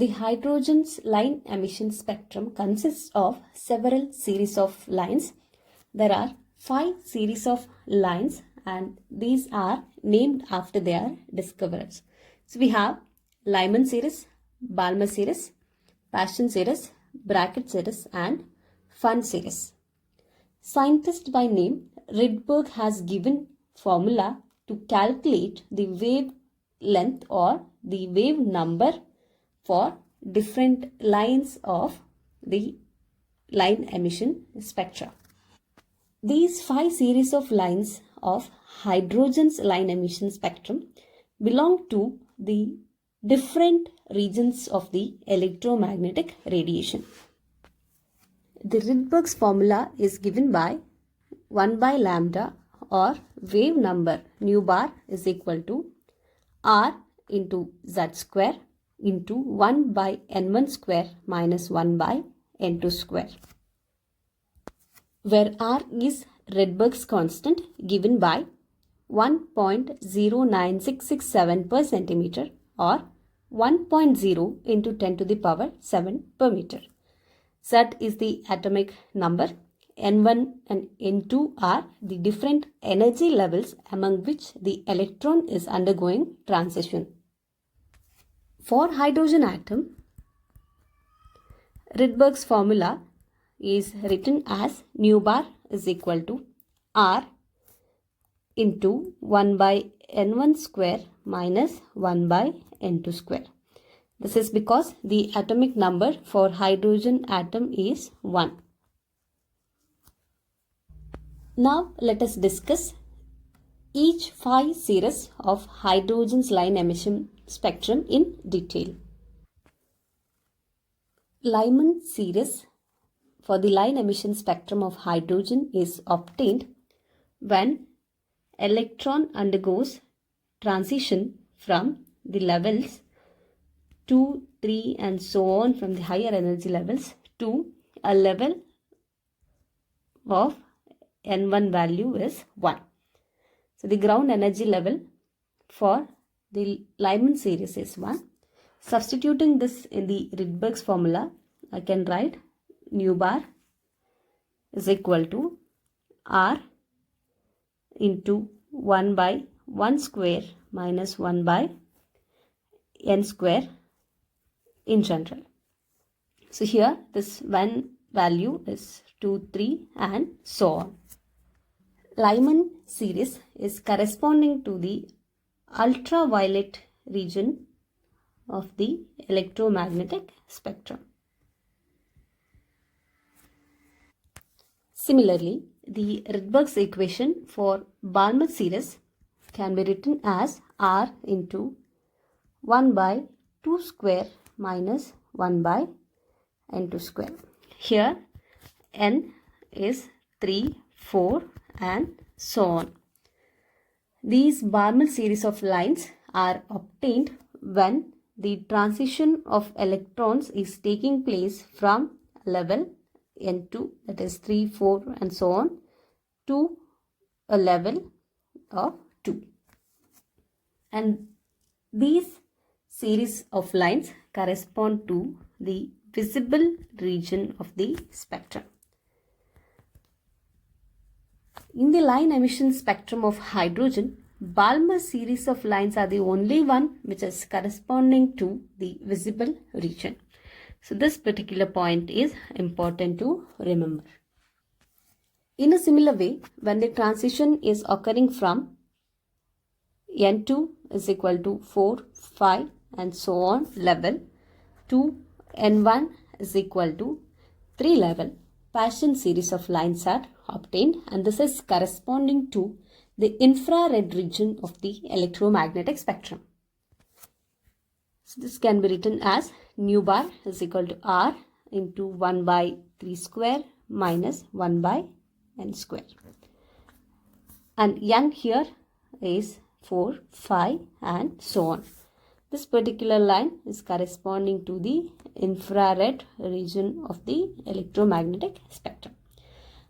The hydrogen's line emission spectrum consists of several series of lines. There are 5 series of lines and these are named after their discoverers. So we have Lyman series, Balmer series, Paschen series, bracket series and Pfund series. Scientist by name Rydberg has given formula to calculate the wavelength or the wave number for different lines of the line emission spectra. These 5 series of lines of hydrogen's line emission spectrum belong to the different regions of the electromagnetic radiation. The Rydberg's formula is given by 1 by lambda or wave number nu bar is equal to R into Z square into 1 by N1 square minus 1 by N2 square, where R is Rydberg's constant given by 1.09667 per centimeter or 1.0 into 10 to the power 7 per meter. Z is the atomic number. N1 and N2 are the different energy levels among which the electron is undergoing transition. For hydrogen atom, Rydberg's formula is written as nu bar is equal to R into 1 by N1 square minus 1 by N2 square. This is because the atomic number for hydrogen atom is 1. Now let us discuss each 5 series of hydrogen's line emission spectrum in detail. Lyman series for the line emission spectrum of hydrogen is obtained when electron undergoes transition from the levels 2, 3 and so on from the higher energy levels to a level of N1 value is 1. So the ground energy level for the Lyman series is 1. Substituting this in the Rydberg's formula, I can write nu bar is equal to R into 1 by 1 square minus 1 by N square in general. So here this 1 value is 2, 3 and so on. Lyman series is corresponding to the ultraviolet region of the electromagnetic spectrum. Similarly, the Rydberg's equation for Balmer series can be written as R into 1 by 2 square minus 1 by N2 square. Here N is 3, 4 and so on. These Balmer series of lines are obtained when the transition of electrons is taking place from level N2, that is 3, 4 and so on, to a level of 2. And these series of lines correspond to the visible region of the spectrum. In the line emission spectrum of hydrogen, Balmer series of lines are the only one which is corresponding to the visible region. So this particular point is important to remember. In a similar way, when the transition is occurring from N2 is equal to 4, 5 and so on level to N1 is equal to 3 level, Paschen series of lines are obtained and this is corresponding to the infrared region of the electromagnetic spectrum. So this can be written as nu bar is equal to R into 1 by 3 square minus 1 by N square. And N here is 4, 5 and so on. This particular line is corresponding to the infrared region of the electromagnetic spectrum.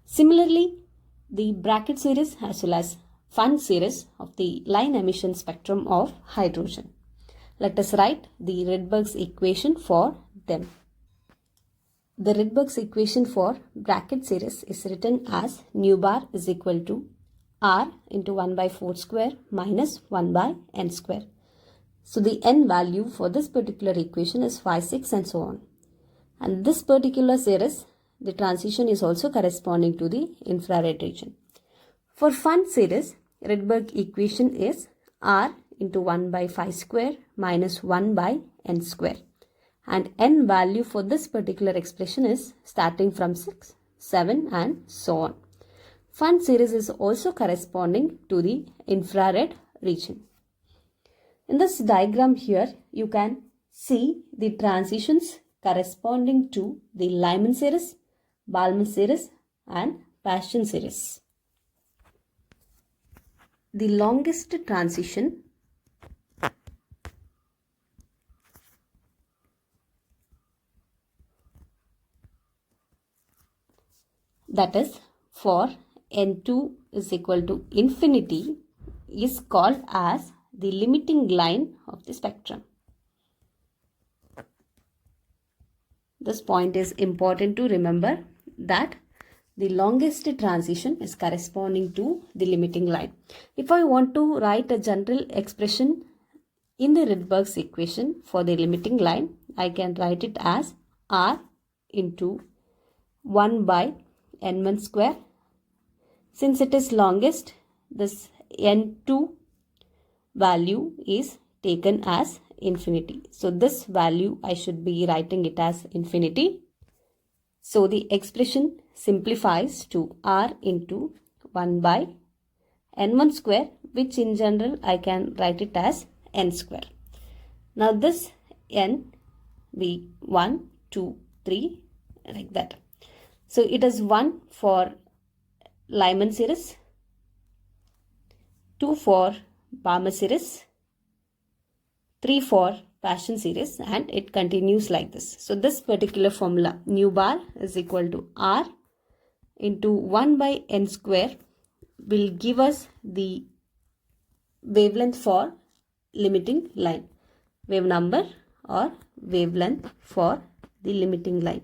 Similarly, the bracket series as well as Pfund series of the line emission spectrum of hydrogen. Let us write the Rydberg's equation for them. The Rydberg's equation for bracket series is written as nu bar is equal to r into 1 by 4 square minus 1 by n square. So the n value for this particular equation is 5, 6 and so on. And this particular series, the transition is also corresponding to the infrared region. For Pfund series, Rydberg equation is r into 1 by 5 square minus 1 by n square. And n value for this particular expression is starting from 6, 7 and so on. Pfund series is also corresponding to the infrared region. In this diagram here, you can see the transitions corresponding to the Lyman series, Balmer series and Paschen series. The longest transition that is for n2 is equal to infinity is called as the limiting line of the spectrum. This point is important to remember, that the longest transition is corresponding to the limiting line. If I want to write a general expression in the Rydberg's equation for the limiting line, I can write it as r into 1 by n1 square. Since it is longest, this n2 value is taken as infinity. So this value I should be writing it as infinity. So the expression simplifies to r into 1 by n1 square, which in general I can write it as n square. Now this n be 1, 2, 3 like that. So it is 1 for Lyman series, 2 for Balmer series, 3 for Paschen series, and it continues like this. So this particular formula, nu bar is equal to r into 1 by n square, will give us the wavelength for limiting line, wave number or wavelength for the limiting line.